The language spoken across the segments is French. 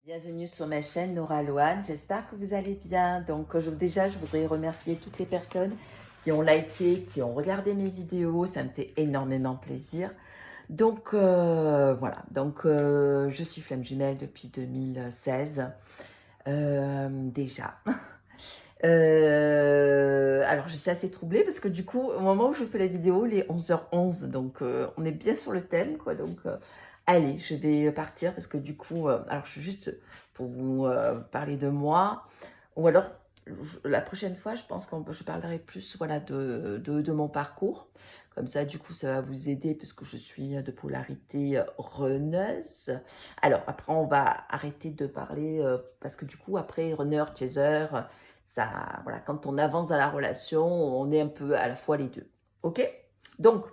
Bienvenue sur ma chaîne Nora Loane, j'espère que vous allez bien. Donc déjà, je voudrais remercier toutes les personnes qui ont liké, qui ont regardé mes vidéos, ça me fait énormément plaisir. Donc voilà, je suis flamme jumelle depuis 2016 déjà. Alors je suis assez troublée parce que du coup, au moment où je fais la vidéo, il est 11h11, donc on est bien sur le thème, quoi. Donc allez, je vais partir parce que du coup, alors je suis juste pour vous parler de moi, ou alors la prochaine fois, je pense que je parlerai plus, voilà, de mon parcours. Comme ça, du coup, ça va vous aider parce que je suis de polarité runneuse. Alors après, on va arrêter de parler parce que du coup, après runner, chaser, ça, voilà, quand on avance dans la relation, on est un peu à la fois les deux. Ok? Donc,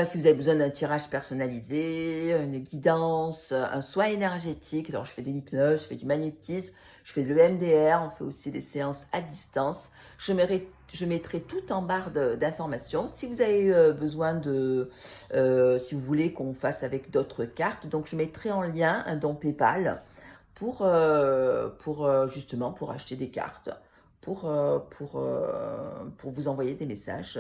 si vous avez besoin d'un tirage personnalisé, une guidance, un soin énergétique, alors je fais de l'hypnose, je fais du magnétisme, je fais de l'EMDR, on fait aussi des séances à distance. Je mettrai tout en barre d'informations. Si vous avez besoin si vous voulez qu'on fasse avec d'autres cartes, donc je mettrai en lien un don PayPal justement pour acheter des cartes, pour vous envoyer des messages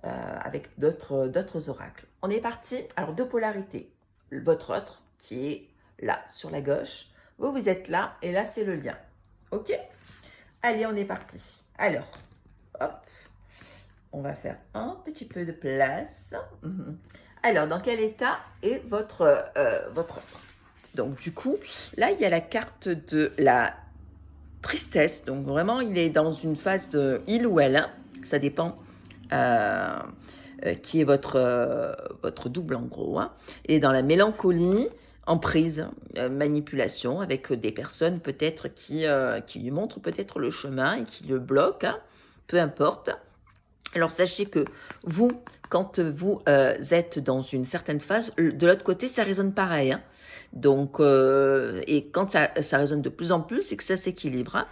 avec d'autres oracles. On est parti. Alors, deux polarités. Votre autre, qui est là, sur la gauche. Vous, vous êtes là, et là, c'est le lien. OK? Allez, on est parti. Alors, hop, on va faire un petit peu de place. Alors, dans quel état est votre autre? Donc, du coup, là, il y a la carte de la tristesse. Donc, vraiment, il est dans une phase de il ou elle. Hein. Ça dépend euh, qui est votre double en gros. Hein. Et dans la mélancolie, emprise, manipulation avec des personnes peut-être qui lui montrent peut-être le chemin et qui le bloquent, hein, peu importe. Alors sachez que vous, quand vous êtes dans une certaine phase, de l'autre côté, ça résonne pareil. Hein. Donc, et quand ça résonne de plus en plus, c'est que ça s'équilibre. Hein.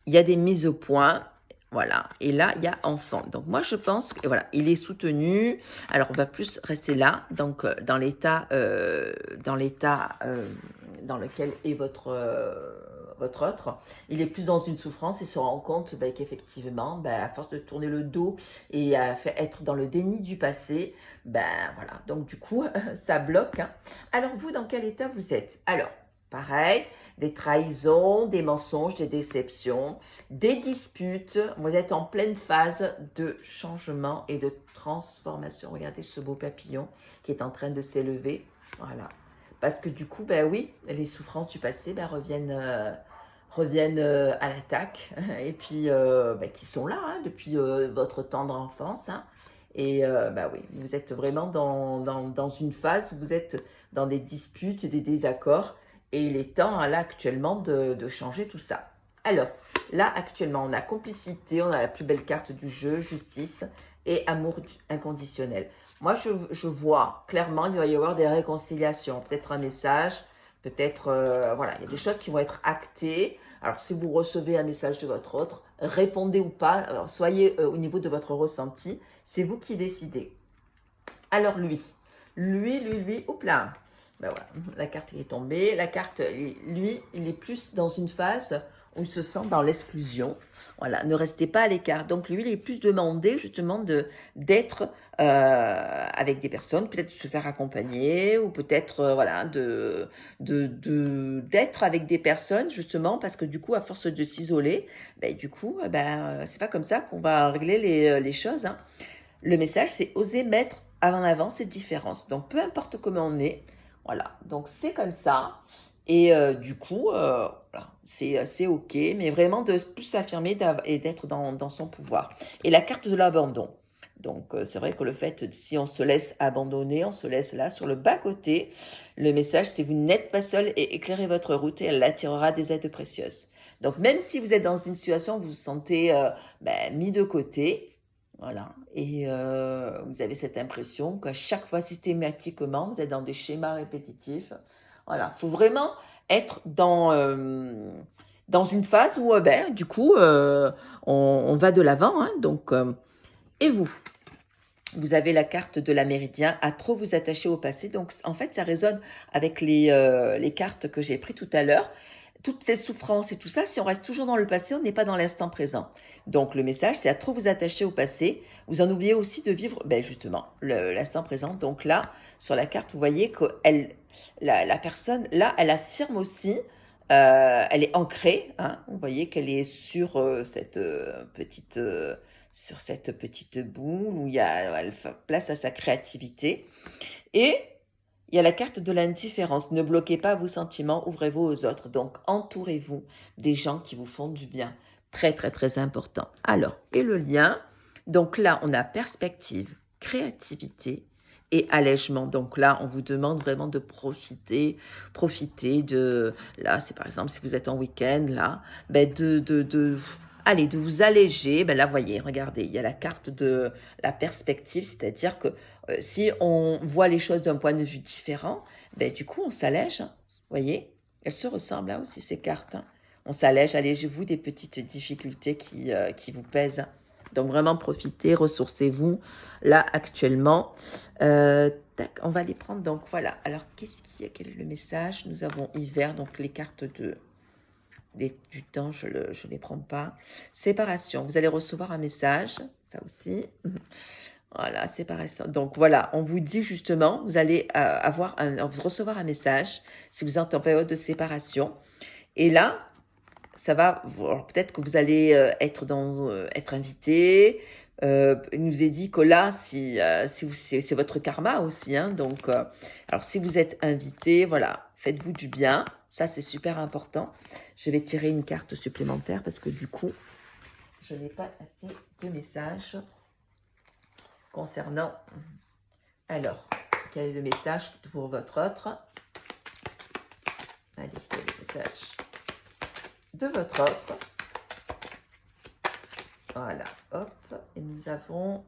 Il y a des mises au point. Voilà. Et là, il y a enfant. Donc, moi, je pense que voilà, il est soutenu. Alors, on va plus rester là. Donc, dans lequel est votre autre. Il est plus dans une souffrance et se rend compte qu'effectivement, à force de tourner le dos et à être dans le déni du passé, voilà. Donc, du coup, ça bloque. Hein. Alors, vous, dans quel état vous êtes? Alors, pareil, des trahisons, des mensonges, des déceptions, des disputes. Vous êtes en pleine phase de changement et de transformation. Regardez ce beau papillon qui est en train de s'élever. Voilà. Parce que du coup, oui, les souffrances du passé reviennent à l'attaque. Et puis, qui sont là hein, depuis votre tendre enfance. Hein. Et oui, vous êtes vraiment dans une phase où vous êtes dans des disputes, des désaccords. Et il est temps, hein, là, actuellement, de changer tout ça. Alors, là, actuellement, on a complicité, on a la plus belle carte du jeu, justice et amour inconditionnel. Moi, je vois clairement, il va y avoir des réconciliations. Peut-être un message, peut-être, voilà, il y a des choses qui vont être actées. Alors, si vous recevez un message de votre autre, répondez ou pas. Alors, soyez au niveau de votre ressenti. C'est vous qui décidez. Alors, lui, oups là, voilà, la carte est tombée. La carte, lui, il est plus dans une phase où il se sent dans l'exclusion. Voilà, ne restez pas à l'écart. Donc lui, il est plus demandé justement d'être avec des personnes, peut-être de se faire accompagner ou peut-être voilà d'être avec des personnes justement parce que du coup, à force de s'isoler, c'est pas comme ça qu'on va régler les choses. Hein. Le message, c'est oser mettre en avant cette différence. Donc, peu importe comment on est, voilà. Donc, c'est comme ça. Et du coup, voilà, c'est OK, mais vraiment de plus s'affirmer et d'être dans son pouvoir. Et la carte de l'abandon. Donc, c'est vrai que le fait, si on se laisse abandonner, on se laisse là, sur le bas-côté, le message, c'est vous n'êtes pas seul et éclairez votre route et elle attirera des aides précieuses. Donc, même si vous êtes dans une situation où vous vous sentez mis de côté, voilà. Et vous avez cette impression qu'à chaque fois, systématiquement, vous êtes dans des schémas répétitifs. Voilà. Il faut vraiment être dans une phase où, du coup, on va de l'avant. Hein. Donc, et vous? Vous avez la carte de la méridien, à trop vous attacher au passé. Donc, en fait, ça résonne avec les cartes que j'ai prises tout à l'heure. Toutes ces souffrances et tout ça, si on reste toujours dans le passé, on n'est pas dans l'instant présent. Donc, le message, c'est à trop vous attacher au passé. Vous en oubliez aussi de vivre, ben justement, l'instant présent. Donc là, sur la carte, vous voyez que la personne, là, elle affirme aussi, elle est ancrée. Hein, vous voyez qu'elle est sur sur cette petite boule où elle fait place à sa créativité. Et il y a la carte de l'indifférence. Ne bloquez pas vos sentiments, ouvrez-vous aux autres. Donc, entourez-vous des gens qui vous font du bien. Très, très, très important. Alors, et le lien? Donc là, on a perspective, créativité et allègement. Donc là, on vous demande vraiment de profiter de... Là, c'est par exemple, si vous êtes en week-end, là, ben allez, de vous alléger. Ben là, voyez, regardez, il y a la carte de la perspective, c'est-à-dire que si on voit les choses d'un point de vue différent, ben, du coup, on s'allège. Voyez, elles se ressemblent là aussi, ces cartes. Hein. On s'allège, allégez-vous des petites difficultés qui vous pèsent. Donc, vraiment, profitez, ressourcez-vous. Là, actuellement, tac, on va les prendre. Donc, voilà. Alors, qu'est-ce qu'il y a? Quel est le message? Nous avons hiver, donc les cartes du temps, je ne les prends pas. Séparation, vous allez recevoir un message, ça aussi. Voilà, séparation. Donc voilà, on vous dit justement, vous allez recevoir un message si vous êtes en période de séparation. Et là, ça va, peut-être que vous allez être invité. Il nous est dit que là, c'est votre karma aussi. Hein, donc, alors si vous êtes invité, voilà, faites-vous du bien. Ça, c'est super important. Je vais tirer une carte supplémentaire parce que du coup, je n'ai pas assez de messages concernant... Alors, quel est le message pour votre autre? Allez, quel est le message de votre autre? Voilà, hop. Et nous avons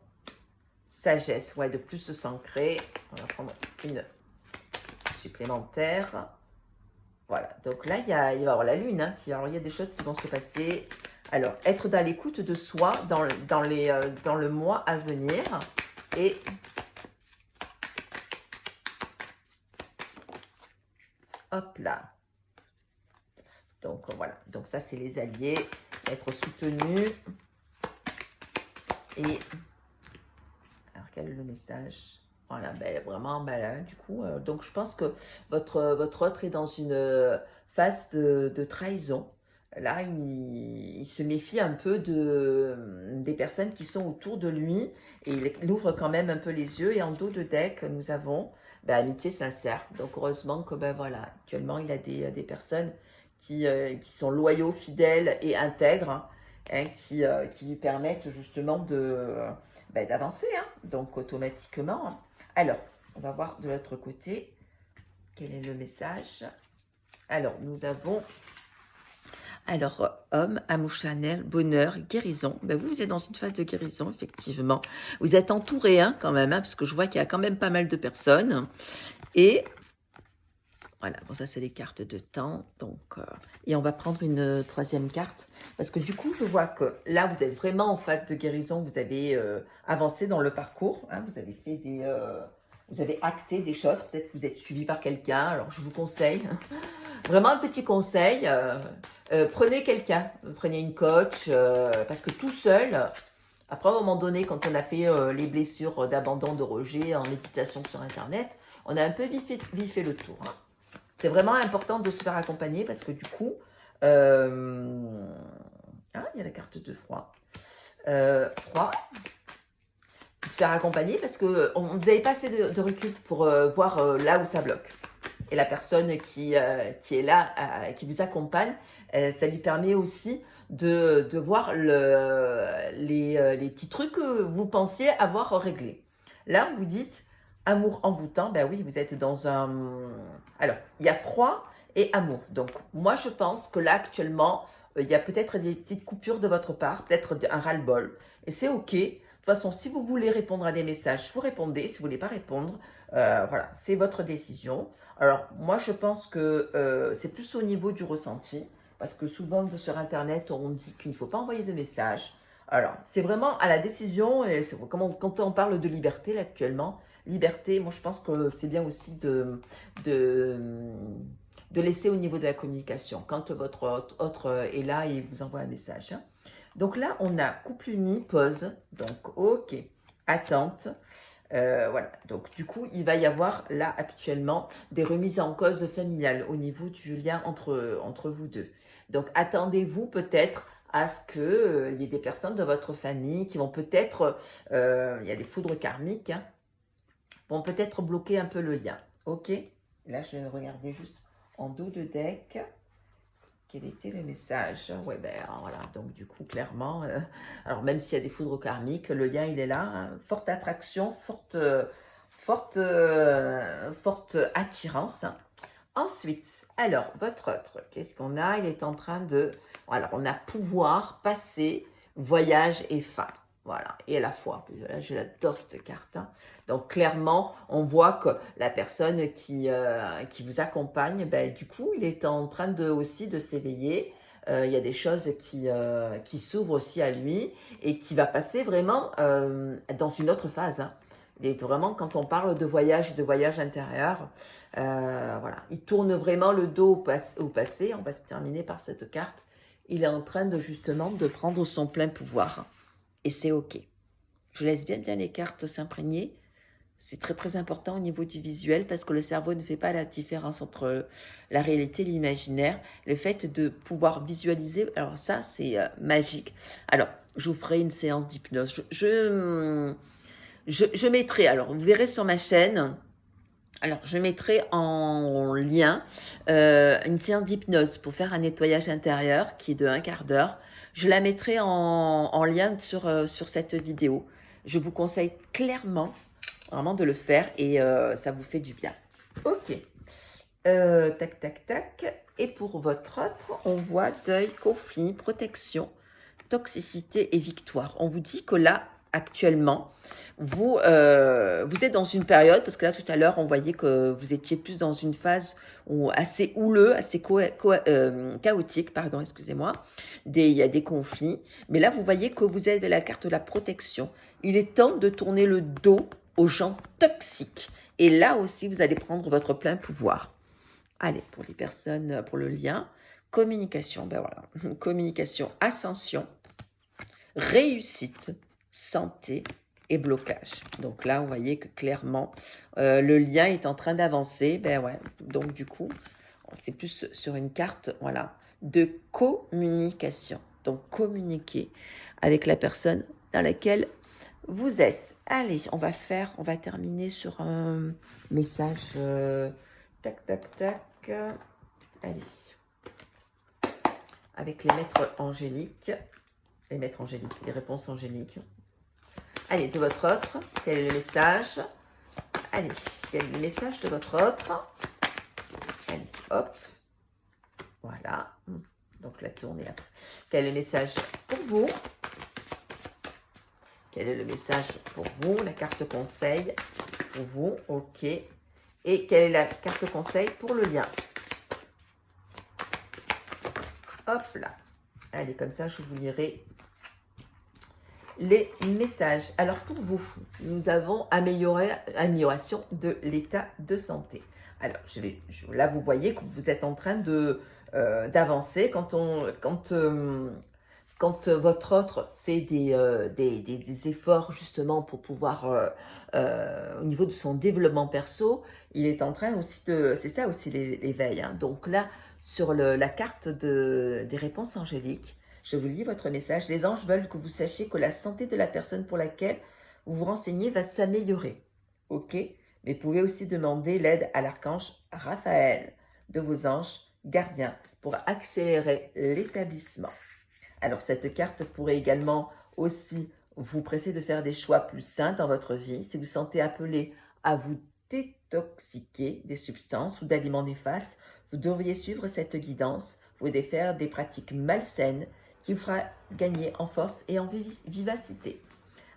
sagesse, ouais, de plus s'ancrer. On va prendre une supplémentaire. Voilà, donc là, il va y avoir la lune. Hein, alors, il y a des choses qui vont se passer. Alors, être dans l'écoute de soi dans le mois à venir. Et hop là. Donc, voilà. Donc, ça, c'est les alliés. Être soutenu. Et alors, quel est le message? Voilà, ben, vraiment, ben, là, du coup, donc je pense que votre autre est dans une phase de trahison. Là, il se méfie un peu des personnes qui sont autour de lui et il ouvre quand même un peu les yeux. Et en dos de deck, nous avons ben, amitié sincère. Donc, heureusement que, ben voilà, actuellement, il a des personnes qui sont loyaux, fidèles et intègres, hein, qui lui permettent justement d'avancer, hein, donc automatiquement. Hein. Alors, on va voir de l'autre côté quel est le message. Alors, nous avons, homme, amour Chanel, bonheur, guérison. Ben, vous êtes dans une phase de guérison, effectivement. Vous êtes entouré, hein, quand même, hein, parce que je vois qu'il y a quand même pas mal de personnes. Et voilà, bon, ça, c'est les cartes de temps. Donc, et on va prendre une troisième carte. Parce que du coup, je vois que là, vous êtes vraiment en phase de guérison. Vous avez avancé dans le parcours. Hein, vous avez fait vous avez acté des choses. Peut-être que vous êtes suivi par quelqu'un. Alors, je vous conseille, vraiment un petit conseil. Prenez quelqu'un. Prenez une coach. Parce que tout seul, après, à un moment donné, quand on a fait les blessures d'abandon, de rejet en méditation sur Internet, on a un peu vite fait le tour. Hein. C'est vraiment important de se faire accompagner parce que du coup, il y a la carte de froid. Froid. Se faire accompagner parce que vous n'avez pas assez de recul pour voir là où ça bloque. Et la personne qui est là, qui vous accompagne, ça lui permet aussi de voir les petits trucs que vous pensiez avoir réglés. Là, vous dites amour envoûtant, ben oui, vous êtes dans un... Alors, il y a froid et amour. Donc, moi, je pense que là, actuellement, il y a peut-être des petites coupures de votre part, peut-être un ras-le-bol. Et c'est OK. De toute façon, si vous voulez répondre à des messages, vous répondez. Si vous ne voulez pas répondre, voilà, c'est votre décision. Alors, moi, je pense que c'est plus au niveau du ressenti. Parce que souvent, sur Internet, on dit qu'il ne faut pas envoyer de messages. Alors, c'est vraiment à la décision, et quand on parle de liberté là, actuellement, liberté, moi je pense que c'est bien aussi de, de laisser au niveau de la communication, quand votre autre est là et vous envoie un message, hein. Donc là, on a couple uni, pause, donc ok, attente. Voilà, donc du coup, il va y avoir là actuellement des remises en cause familiales au niveau du lien entre vous deux. Donc attendez-vous peut-être à ce que il y ait des personnes de votre famille qui vont peut-être, il y a des foudres karmiques, hein, vont peut-être bloquer un peu le lien. Ok. Là, je vais regarder juste en dos de deck. Quel était le message? Ouais, ben alors voilà, donc du coup, clairement, alors même s'il y a des foudres karmiques, le lien, il est là, hein. Forte attraction, forte attirance. Ensuite, alors, votre autre, qu'est-ce qu'on a? Il est en train de... Alors, on a pouvoir, passé, voyage et fin. Voilà, et à la fois. Là, j'adore cette carte, hein. Donc, clairement, on voit que la personne qui vous accompagne, ben, du coup, il est en train aussi de s'éveiller. Il y a des choses qui s'ouvrent aussi à lui et qui va passer vraiment dans une autre phase, hein. Il est vraiment, quand on parle de voyage intérieur, voilà, il tourne vraiment le dos au passé. On va se terminer par cette carte. Il est en train de justement de prendre son plein pouvoir. Et c'est OK. Je laisse bien les cartes s'imprégner. C'est très très important au niveau du visuel parce que le cerveau ne fait pas la différence entre la réalité et l'imaginaire. Le fait de pouvoir visualiser, alors ça c'est magique. Alors, je vous ferai une séance d'hypnose. Je mettrai, alors vous verrez sur ma chaîne, alors, je mettrai en lien une séance d'hypnose pour faire un nettoyage intérieur qui est de un quart d'heure. Je la mettrai en lien sur cette vidéo. Je vous conseille clairement vraiment de le faire et ça vous fait du bien. Ok. Tac, tac, tac. Et pour votre autre, on voit deuil, conflit, protection, toxicité et victoire. On vous dit que là, actuellement, vous êtes dans une période, parce que là, tout à l'heure, on voyait que vous étiez plus dans une phase assez houleux, assez chaotique, pardon, excusez-moi. Il y a des conflits. Mais là, vous voyez que vous avez la carte de la protection. Il est temps de tourner le dos aux gens toxiques. Et là aussi, vous allez prendre votre plein pouvoir. Allez, pour les personnes, pour le lien, communication, ben voilà, communication, ascension, réussite, santé et blocage. Donc là, vous voyez que clairement, le lien est en train d'avancer. Ben ouais, donc du coup, c'est plus sur une carte, voilà, de communication. Donc communiquer avec la personne dans laquelle vous êtes. Allez, on va terminer sur un message. Tac, tac, tac. Allez. Avec les maîtres angéliques. Les maîtres angéliques, les réponses angéliques. Allez, de votre autre, quel est le message? Allez, quel est le message de votre autre? Allez, hop. Voilà. Donc, la tournée après. Quel est le message pour vous? Quel est le message pour vous? La carte conseil pour vous, ok. Et quelle est la carte conseil pour le lien? Hop là. Allez, comme ça, je vous lirai les messages. Alors, pour vous, nous avons amélioration de l'état de santé. Alors, là, vous voyez que vous êtes en train d'avancer quand votre autre fait des efforts justement pour pouvoir, au niveau de son développement perso, il est en train aussi c'est ça aussi l'éveil, hein. Donc là, sur la carte des réponses angéliques, je vous lis votre message. Les anges veulent que vous sachiez que la santé de la personne pour laquelle vous vous renseignez va s'améliorer. Ok? Mais vous pouvez aussi demander l'aide à l'archange Raphaël de vos anges gardiens pour accélérer l'établissement. Alors, cette carte pourrait également aussi vous presser de faire des choix plus sains dans votre vie. Si vous sentez appelé à vous détoxiquer des substances ou d'aliments néfastes, vous devriez suivre cette guidance pour défaire des pratiques malsaines qui vous fera gagner en force et en vivacité.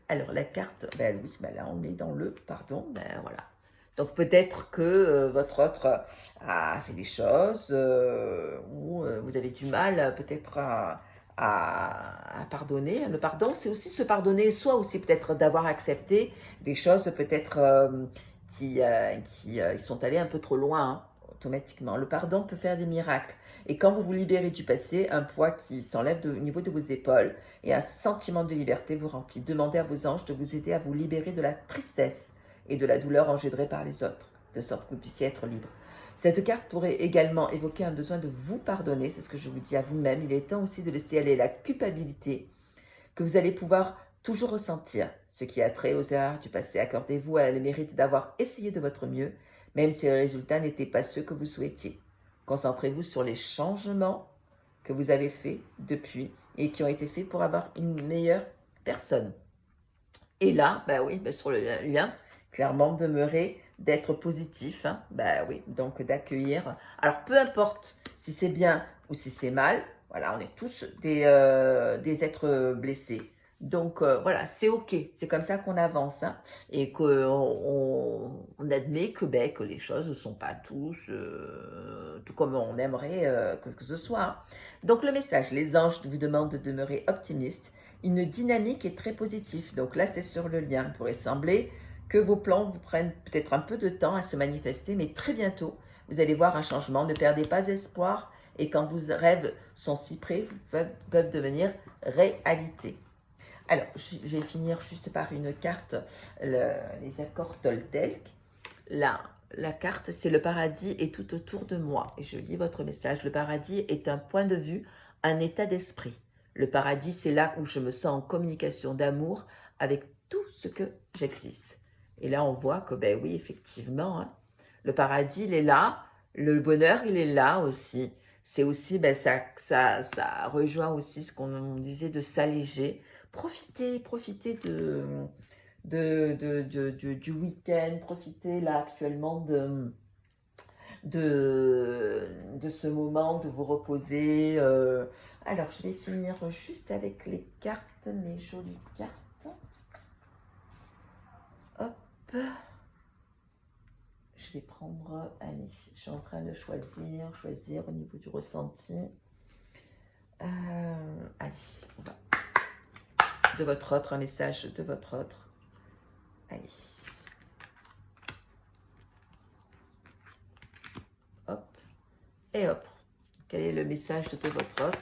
Alors, la carte, ben oui, ben là, on est dans le pardon, ben voilà. Donc, peut-être que votre autre a fait des choses ou vous avez du mal peut-être à pardonner. Le pardon, c'est aussi se pardonner, soit aussi peut-être d'avoir accepté des choses peut-être qui sont allées un peu trop loin, hein, automatiquement. Le pardon peut faire des miracles. Et quand vous vous libérez du passé, un poids qui s'enlève au niveau de vos épaules et un sentiment de liberté vous remplit. Demandez à vos anges de vous aider à vous libérer de la tristesse et de la douleur engendrée par les autres, de sorte que vous puissiez être libre. Cette carte pourrait également évoquer un besoin de vous pardonner, c'est ce que je vous dis à vous-même. Il est temps aussi de laisser aller la culpabilité que vous allez pouvoir toujours ressentir. Ce qui a trait aux erreurs du passé, accordez-vous à le mérite d'avoir essayé de votre mieux, même si les résultats n'étaient pas ceux que vous souhaitiez. Concentrez-vous sur les changements que vous avez faits depuis et qui ont été faits pour avoir une meilleure personne. Et là, bah oui, bah sur le lien, clairement demeurer, d'être positif, hein, bah oui, donc d'accueillir. Alors peu importe si c'est bien ou si c'est mal, voilà, on est tous des êtres blessés. Donc voilà, c'est ok, c'est comme ça qu'on avance, hein, et qu'on admet que, ben, que les choses ne sont pas tous tout comme on aimerait que ce soit, hein. Donc le message, les anges vous demandent de demeurer optimiste. Une dynamique est très positive. Donc là, c'est sur le lien. Il pourrait sembler que vos plans vous prennent peut-être un peu de temps à se manifester, mais très bientôt, vous allez voir un changement. Ne perdez pas espoir. Et quand vos rêves sont si près, peuvent devenir réalité. Alors, je vais finir juste par une carte, les accords Toltec. Là, la carte, c'est le paradis est tout autour de moi. Et je lis votre message. Le paradis est un point de vue, un état d'esprit. Le paradis, c'est là où je me sens en communication d'amour avec tout ce que j'existe. Et là, on voit que, ben oui, effectivement, hein, le paradis, il est là. Le bonheur, il est là aussi. C'est aussi, ben, ça rejoint aussi ce qu'on disait de s'alléger. Profitez du week-end, profitez là actuellement de ce moment, de vous reposer. Alors, je vais finir juste avec les cartes, mes jolies cartes. Hop. Je vais prendre, allez, je suis en train de choisir au niveau du ressenti. Allez, on va. De votre autre, un message de votre autre. Allez. Hop. Et hop. Quel est le message de votre autre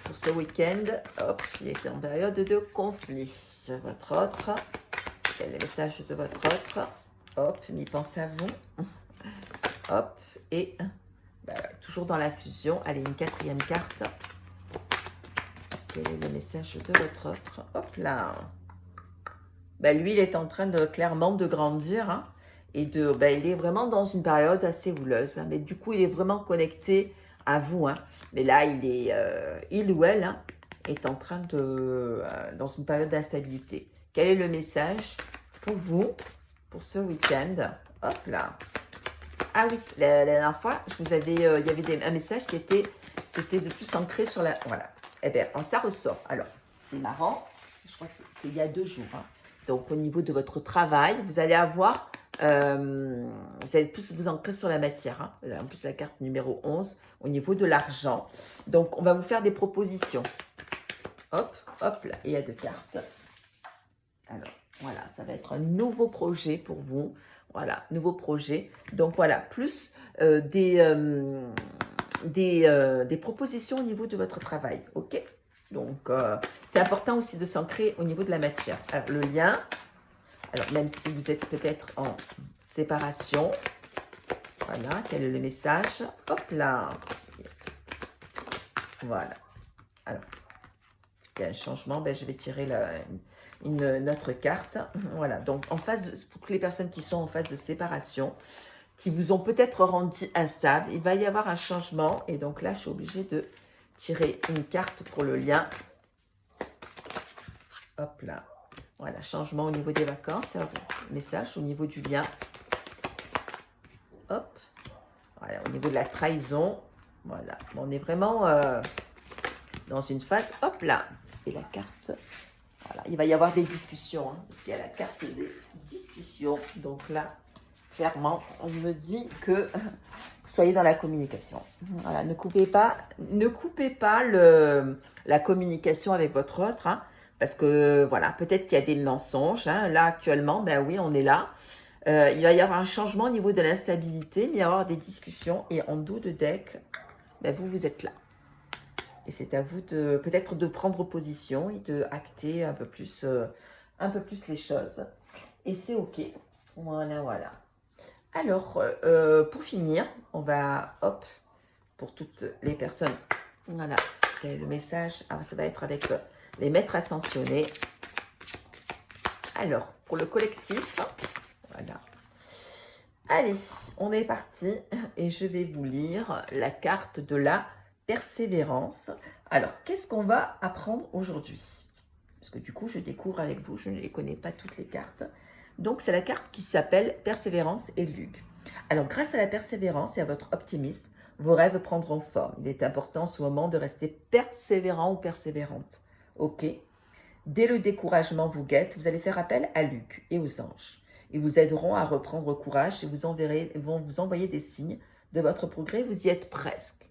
pour ce week-end? Hop, il est en période de conflit. Votre autre. Quel est le message de votre autre? Hop, mais il pense à vous. Hop, et bah, toujours dans la fusion. Allez, une quatrième carte. Quel est le message de votre autre? Hop là. Bah, lui, il est en train de clairement de grandir, hein, et bah, il est vraiment dans une période assez houleuse, hein, mais du coup, il est vraiment connecté à vous, hein. Mais là, il ou elle, hein, est en train de dans une période d'instabilité. Quel est le message pour vous pour ce week-end? Hop là. Ah oui, la dernière fois, je vous avais, il y avait un message c'était de plus ancré sur la, voilà. Eh bien, ça ressort. Alors, c'est marrant, je crois que c'est il y a 2 jours, hein. Donc, au niveau de votre travail, vous allez avoir, vous allez plus vous ancrer sur la matière, hein. En plus, la carte numéro 11, au niveau de l'argent. Donc, on va vous faire des propositions. Hop, hop, là, il y a 2 cartes. Alors, voilà, ça va être un nouveau projet pour vous. Voilà, nouveau projet. Donc, voilà, plus des propositions au niveau de votre travail, ok? Donc, c'est important aussi de s'ancrer au niveau de la matière. Alors, le lien, alors même si vous êtes peut-être en séparation, voilà, quel est le message? Hop là. Voilà. Alors, il y a un changement, ben, je vais tirer une autre carte. Voilà, donc en phase pour toutes les personnes qui sont en phase de séparation, qui vous ont peut-être rendu instable, il va y avoir un changement. Et donc là, je suis obligée de tirer une carte pour le lien. Hop là. Voilà, changement au niveau des vacances. Message au niveau du lien. Hop. Voilà, au niveau de la trahison. Voilà, on est vraiment dans une phase. Hop là. Et la carte. Voilà, il va y avoir des discussions, hein, parce qu'il y a la carte des discussions. Donc là, clairement, on me dit que soyez dans la communication. Voilà, ne coupez pas la communication avec votre autre, hein, parce que voilà, peut-être qu'il y a des mensonges. Hein. Là, actuellement, ben oui, on est là. Il va y avoir un changement au niveau de l'instabilité, mais il va y avoir des discussions. Et en dos de deck, ben vous êtes là. Et c'est à vous de peut-être de prendre position et de acter un peu plus les choses. Et c'est OK. Voilà, voilà. Alors, pour finir, on va, hop, pour toutes les personnes, voilà, quel est le message? Ah, ça va être avec les maîtres ascensionnés. Alors, pour le collectif, voilà. Allez, on est parti et je vais vous lire la carte de la persévérance. Alors, qu'est-ce qu'on va apprendre aujourd'hui? Parce que du coup, je découvre avec vous, je ne les connais pas toutes les cartes. Donc, c'est la carte qui s'appelle Persévérance et Luc. Alors, grâce à la persévérance et à votre optimisme, vos rêves prendront forme. Il est important en ce moment de rester persévérant ou persévérante. Ok? Dès le découragement vous guette, vous allez faire appel à Luc et aux anges. Ils vous aideront à reprendre courage et vont vous envoyer des signes de votre progrès. Vous y êtes presque.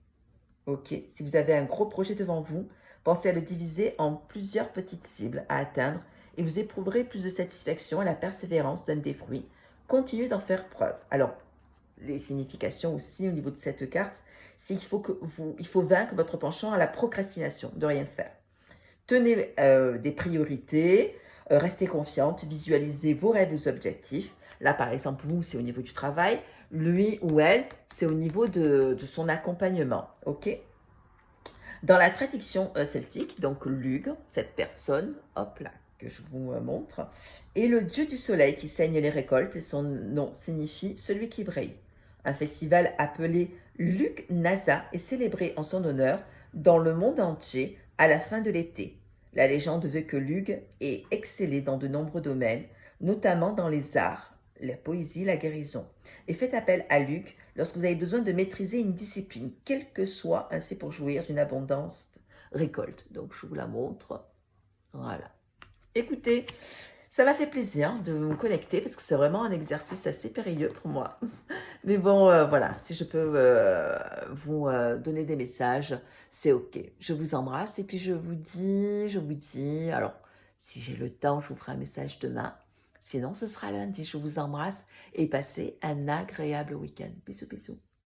Ok? Si vous avez un gros projet devant vous, pensez à le diviser en plusieurs petites cibles à atteindre et vous éprouverez plus de satisfaction et la persévérance donne des fruits. Continuez d'en faire preuve. Alors, les significations aussi au niveau de cette carte, c'est qu'il faut vaincre votre penchant à la procrastination, de rien faire. Tenez des priorités, restez confiante, visualisez vos rêves et vos objectifs. Là, par exemple, vous, c'est au niveau du travail. Lui ou elle, c'est au niveau de son accompagnement. Ok? Dans la traduction celtique, donc Lugh, cette personne, hop là, que je vous montre, est le dieu du soleil qui saigne les récoltes et son nom signifie celui qui brille. Un festival appelé Lugh Nasa est célébré en son honneur dans le monde entier à la fin de l'été. La légende veut que Lugh ait excellé dans de nombreux domaines, notamment dans les arts, la poésie, la guérison. Et faites appel à Lugh lorsque vous avez besoin de maîtriser une discipline, quelle que soit, ainsi pour jouir d'une abondance récolte. Donc, je vous la montre. Voilà. Écoutez, ça m'a fait plaisir de me connecter parce que c'est vraiment un exercice assez périlleux pour moi. Mais bon, voilà, si je peux vous donner des messages, c'est OK. Je vous embrasse et puis je vous dis, alors, si j'ai le temps, je vous ferai un message demain. Sinon, ce sera lundi. Je vous embrasse et passez un agréable week-end. Bisous, bisous.